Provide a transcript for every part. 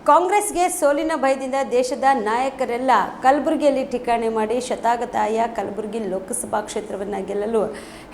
ಕಾಂಗ್ರೆಸ್ಗೆ ಸೋಲಿನ ಭಯದಿಂದ ದೇಶದ ನಾಯಕರೆಲ್ಲ ಕಲಬುರಗಿಯಲ್ಲಿ ಠಿಕಾಣೆ ಮಾಡಿ ಶತಾಗತಾಯ ಕಲಬುರಗಿ ಲೋಕಸಭಾ ಕ್ಷೇತ್ರವನ್ನು ಗೆಲ್ಲಲು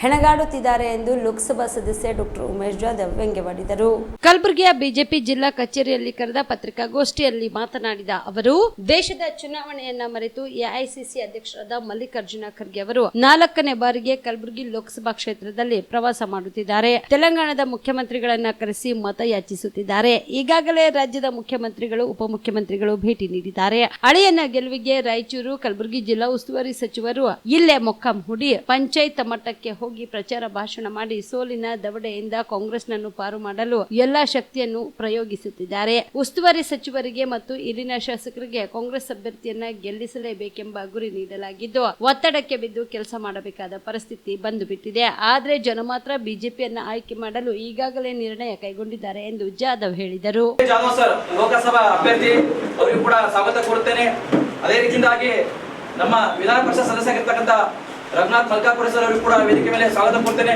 ಹೆಣಗಾಡುತ್ತಿದ್ದಾರೆ ಎಂದು ಲೋಕಸಭಾ ಸದಸ್ಯ ಡಾಕ್ಟರ್ ಉಮೇಶ್ ಜಾಧವ್ ವ್ಯಂಗ್ಯವಾಡಿದರು. ಕಲಬುರಗಿಯ ಬಿಜೆಪಿ ಜಿಲ್ಲಾ ಕಚೇರಿಯಲ್ಲಿ ಕರೆದ ಪತ್ರಿಕಾಗೋಷ್ಠಿಯಲ್ಲಿ ಮಾತನಾಡಿದ ಅವರು, ದೇಶದ ಚುನಾವಣೆಯನ್ನ ಮರೆತು ಎಐಸಿಸಿ ಅಧ್ಯಕ್ಷರಾದ ಮಲ್ಲಿಕಾರ್ಜುನ ಖರ್ಗೆ ಅವರು 4ನೇ ಬಾರಿಗೆ ಕಲಬುರಗಿ ಲೋಕಸಭಾ ಕ್ಷೇತ್ರದಲ್ಲಿ ಪ್ರವಾಸ ಮಾಡುತ್ತಿದ್ದಾರೆ. ತೆಲಂಗಾಣದ ಮುಖ್ಯಮಂತ್ರಿಗಳನ್ನ ಕರೆಸಿ ಮತ ಯಾಚಿಸುತ್ತಿದ್ದಾರೆ. ಈಗಾಗಲೇ ರಾಜ್ಯದ ಮುಖ್ಯಮಂತ್ರಿಗಳು, ಉಪಮುಖ್ಯಮಂತ್ರಿಗಳು ಭೇಟಿ ನೀಡಿದ್ದಾರೆ. ಅಳಿಯನ ಗೆಲುವಿಗೆ ರಾಯಚೂರು, ಕಲಬುರಗಿ ಜಿಲ್ಲಾ ಉಸ್ತುವಾರಿ ಸಚಿವರು ಇಲ್ಲೇ ಮೊಕ್ಕಾಂ ಹೂಡಿ ಪಂಚಾಯತ್ ಮಟ್ಟಕ್ಕೆ ಹೋಗಿ ಪ್ರಚಾರ ಭಾಷಣ ಮಾಡಿ ಸೋಲಿನ ದವಡೆಯಿಂದ ಕಾಂಗ್ರೆಸ್ನನ್ನು ಪಾರು ಮಾಡಲು ಎಲ್ಲಾ ಶಕ್ತಿಯನ್ನು ಪ್ರಯೋಗಿಸುತ್ತಿದ್ದಾರೆ. ಉಸ್ತುವಾರಿ ಸಚಿವರಿಗೆ ಮತ್ತು ಇಲ್ಲಿನ ಶಾಸಕರಿಗೆ ಕಾಂಗ್ರೆಸ್ ಅಭ್ಯರ್ಥಿಯನ್ನ ಗೆಲ್ಲಿಸಲೇಬೇಕೆಂಬ ಗುರಿ ನೀಡಲಾಗಿದ್ದು ಒತ್ತಡಕ್ಕೆ ಬಿದ್ದು ಕೆಲಸ ಮಾಡಬೇಕಾದ ಪರಿಸ್ಥಿತಿ ಬಂದು ಬಿಟ್ಟಿದೆ. ಆದ್ರೆ ಜನ ಮಾತ್ರ ಬಿಜೆಪಿಯನ್ನ ಆಯ್ಕೆ ಮಾಡಲು ಈಗಾಗಲೇ ನಿರ್ಣಯ ಕೈಗೊಂಡಿದ್ದಾರೆ ಎಂದು ಜಾಧವ್ ಹೇಳಿದರು. ಲೋಕಸಭಾ ಅಭ್ಯರ್ಥಿ ಅವರಿಗೂ ಕೂಡ ಸ್ವಾಗತ ಕೋರುತ್ತೇನೆ. ಅದೇ ರೀತಿಯಿಂದಾಗಿ ನಮ್ಮ ವಿಧಾನ ಪರಿಷತ್ ಸದಸ್ಯರಾಗಿರ್ತಕ್ಕಂಥ ರಘುನಾಥ್ ಮಲ್ಕಾಪುರ ಸರ್ ಅವರಿಗೂ ಕೂಡ ವೇದಿಕೆ ಮೇಲೆ ಸ್ವಾಗತ ಕೋರುತ್ತೇನೆ.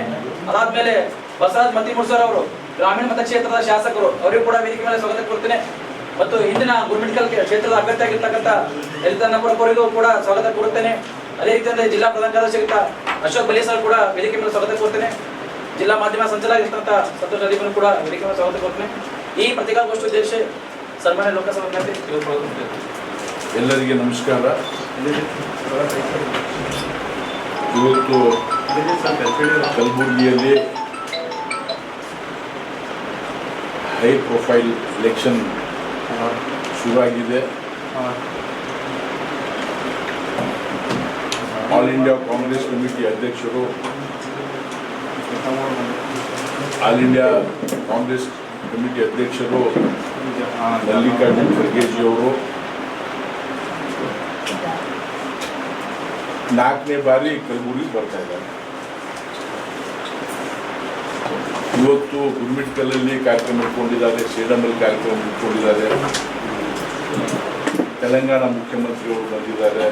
ಅದಾದ್ಮೇಲೆ ಬಸವರಾಜ್ ಮತ್ತಿಮೂರ್ ಸರ್ ಅವರು ಗ್ರಾಮೀಣ ಮತಕ್ಷೇತ್ರದ ಶಾಸಕರು ಅವರಿಗೂ ಕೂಡ ವೇದಿಕೆ ಮೇಲೆ ಸ್ವಾಗತ ಕೋರುತ್ತೇನೆ. ಮತ್ತು ಇಂದಿನ ಗುರುಮಿಟ್ಕಲ್ ಕ್ಷೇತ್ರದ ಅಭ್ಯರ್ಥಿ ಆಗಿರ್ತಕ್ಕಂಥ ಲಲಿತನ್ನಪುರ ಅವರಿಗೂ ಕೂಡ ಸ್ವಾಗತ ಕೋರುತ್ತೇನೆ. ಅದೇ ರೀತಿಯಲ್ಲಿ ಜಿಲ್ಲಾ ಪ್ರಧಾನ ಕಾರ್ಯದರ್ಶಿ ಅಶೋಕ್ ಬಲಿ ಸರ್ ಕೂಡ ವೇದಿಕೆ ಮೇಲೆ ಸ್ವಾಗತ ಕೋರುತ್ತೇನೆ. ಜಿಲ್ಲಾ ಮಾಧ್ಯಮ ಸಂಚಾಲಕರಾಗಿರ್ತಕ್ಕಂಥ ಸಂತೋಷ್ ಅಲಿಮನ್ ಕೂಡ ವೇದಿಕೆ ಮೇಲೆ ಸ್ವಾಗತ ಕೋರುತ್ತೇನೆ. ಈ ಪತ್ರಿಕಾಗೋಷ್ಠಿ ಉದ್ದೇಶ ಸನ್ಮಾನ್ಯ ಲೋಕಸಭಾ ಅಭ್ಯರ್ಥಿ ಎಲ್ಲರಿಗೆ ನಮಸ್ಕಾರ. ಇವತ್ತು ಕಲಬುರಗಿಯಲ್ಲಿ ಹೈ ಪ್ರೊಫೈಲ್ ಎಲೆಕ್ಷನ್ ಶುರುವಾಗಿದೆ. ಆಲ್ ಇಂಡಿಯಾ ಕಾಂಗ್ರೆಸ್ ಕಮಿಟಿ ಅಧ್ಯಕ್ಷರು, ಆಲ್ ಇಂಡಿಯಾ ಕಾಂಗ್ರೆಸ್ ಕಮಿಟಿ ಅಧ್ಯಕ್ಷರು ಮಲ್ಲಿಕಾರ್ಜುನ ಖರ್ಗೆಜಿ ಅವರು 4ನೇ ಬಾರಿ ಕಲಬುರಗಿ ಬರ್ತಾ ಇದ್ದಾರೆ. ಇವತ್ತು ಗುರುಮಿಟ್ಕಲಲ್ಲಿ ಕಾರ್ಯಕ್ರಮ ಇಟ್ಕೊಂಡಿದ್ದಾರೆ, ಸೇಡಂಬಲ್ಲಿ ಕಾರ್ಯಕ್ರಮ ಇಟ್ಕೊಂಡಿದ್ದಾರೆ. ತೆಲಂಗಾಣ ಮುಖ್ಯಮಂತ್ರಿಗಳು ಬಂದಿದ್ದಾರೆ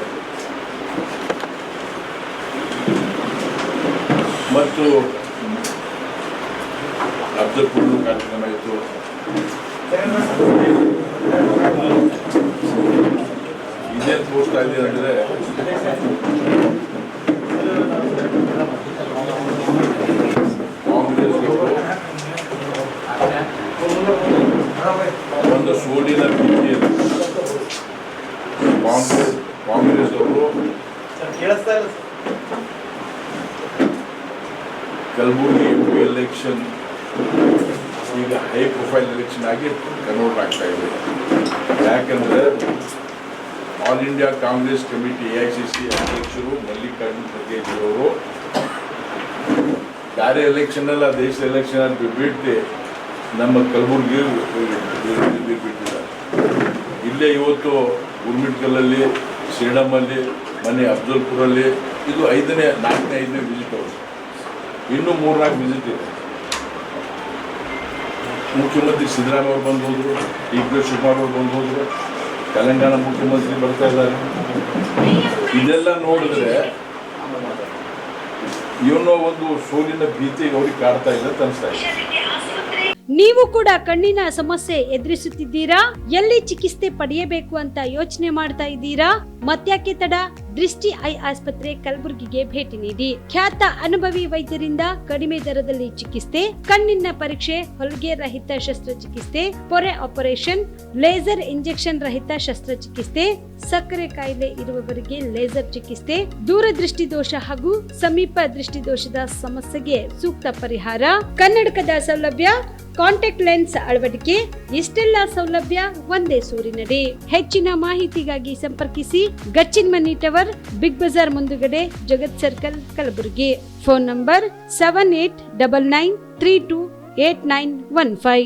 ಮತ್ತು ಅಫ್ಜಲ್ಪುರ್ ಕಾರ್ಯಕ್ರಮ ಇತ್ತು. ಇದೇನು ತೋರಿಸ್ತಾ ಇದೆ ಅಂದರೆ ಒಂದು ಸೋಲಿನ ಭೀತಿಯಲ್ಲಿ ಕಾಂಗ್ರೆಸ್ ಅವರು ಕಲಬುರಗಿ ಎಲೆಕ್ಷನ್ ಈಗ ಹೈ ಪ್ರೊಫೈಲ್ ಎಲೆಕ್ಷನ್ ಆಗಿ ಕನ್ವರ್ಟ್ ಆಗ್ತಾ ಇದೆ. ಯಾಕಂದರೆ all India Congress committee AICC ಅಧ್ಯಕ್ಷರು ಮಲ್ಲಿಕಾರ್ಜುನ ಖರ್ಗೆಜಿ ಅವರು ಬೇರೆ ಎಲೆಕ್ಷನ್ ಅಲ್ಲ, ದೇಶದ ಎಲೆಕ್ಷನ್ ಅಲ್ಲಿ ಬಿಟ್ಟು ನಮ್ಮ ಕಲಬುರಗಿ ಬಿಟ್ಟಿದ್ದಾರೆ. ಇಲ್ಲೇ ಇವತ್ತು ಗುರುಮಿಟ್ಕಲಲ್ಲಿ, ಸೇಡಮಲ್ಲಿ, ಮೊನ್ನೆ ಅಫ್ಜಲ್ಪುರಲ್ಲಿ ಇದು 4ನೇ ವಿಸಿಟ್ ಅವರು. ಇನ್ನೂ 3-4 ವಿಸಿಟ್ ಇದೆ. ಮುಖ್ಯಮಂತ್ರಿ ಸಿದ್ದರಾಮಯ್ಯ ಅವರು ಬಂದು ಹೋದ್ರು, ಡಿ.ಕೆ. ಶಿವಕುಮಾರ್ ಅವರು ಬಂದು ಹೋದ್ರು, ತೆಲಂಗಾಣ ಮುಖ್ಯಮಂತ್ರಿ ಬರ್ತಾ ಇದ್ದಾರೆ. ಇದೆಲ್ಲ ನೋಡಿದ್ರೆ ಏನೋ ಒಂದು ಸೋಲಿನ ಭೀತಿ ಅವ್ರಿಗೆ ಕಾಡ್ತಾ ಇದೆ ಅಂತ ಅನಿಸ್ತಾ ಇದೆ. ನೀವು ಕೂಡ ಕಣ್ಣಿನ ಸಮಸ್ಯೆ ಎದುರಿಸುತ್ತಿದ್ದೀರಾ? ಎಲ್ಲಿ ಚಿಕಿತ್ಸೆ ಪಡೆಯಬೇಕು ಅಂತ ಯೋಚನೆ ಮಾಡ್ತಾ ಇದ್ದೀರಾ? ಮತ್ಯಾಕೆ ತಡ? ದೃಷ್ಟಿ ಐ ಆಸ್ಪತ್ರೆ ಕಲಬುರಗಿಗೆ ಭೇಟಿ ನೀಡಿ. ಖ್ಯಾತ ಅನುಭವಿ ವೈದ್ಯರಿಂದ ಕಡಿಮೆ ದರದಲ್ಲಿ ಚಿಕಿತ್ಸೆ, ಕಣ್ಣಿನ ಪರೀಕ್ಷೆ, ಹೊಲಿಗೆ ರಹಿತ ಶಸ್ತ್ರಚಿಕಿತ್ಸೆ, ಪೊರೆ ಆಪರೇಷನ್, ಲೇಸರ್ ಇಂಜೆಕ್ಷನ್ ರಹಿತ ಶಸ್ತ್ರಚಿಕಿತ್ಸೆ, ಸಕ್ಕರೆ ಕಾಯಿಲೆ ಇರುವವರಿಗೆ ಲೇಸರ್ ಚಿಕಿತ್ಸೆ, ದೂರದೃಷ್ಟಿ ದೋಷ ಹಾಗೂ ಸಮೀಪ ದೃಷ್ಟಿ ದೋಷದ ಸಮಸ್ಯೆಗೆ ಸೂಕ್ತ ಪರಿಹಾರ, ಕನ್ನಡಕದ ಸೌಲಭ್ಯ, ಕಾಂಟ್ಯಾಕ್ಟ್ ಲೆನ್ಸ್ ಅಳವಡಿಕೆ, ಇಷ್ಟೆಲ್ಲ ಸೌಲಭ್ಯ ಒಂದೇ ಸೂರಿನಡಿ. ಹೆಚ್ಚಿನ ಮಾಹಿತಿಗಾಗಿ ಸಂಪರ್ಕಿಸಿ ಗಚ್ಚಿನ್ಮನಿ ಟವರ್, ಬಿಗ್ ಬಜಾರ್ ಮುಂದುಗಡೆ, Jagat circle, Kalaburagi. Phone number 7899328915.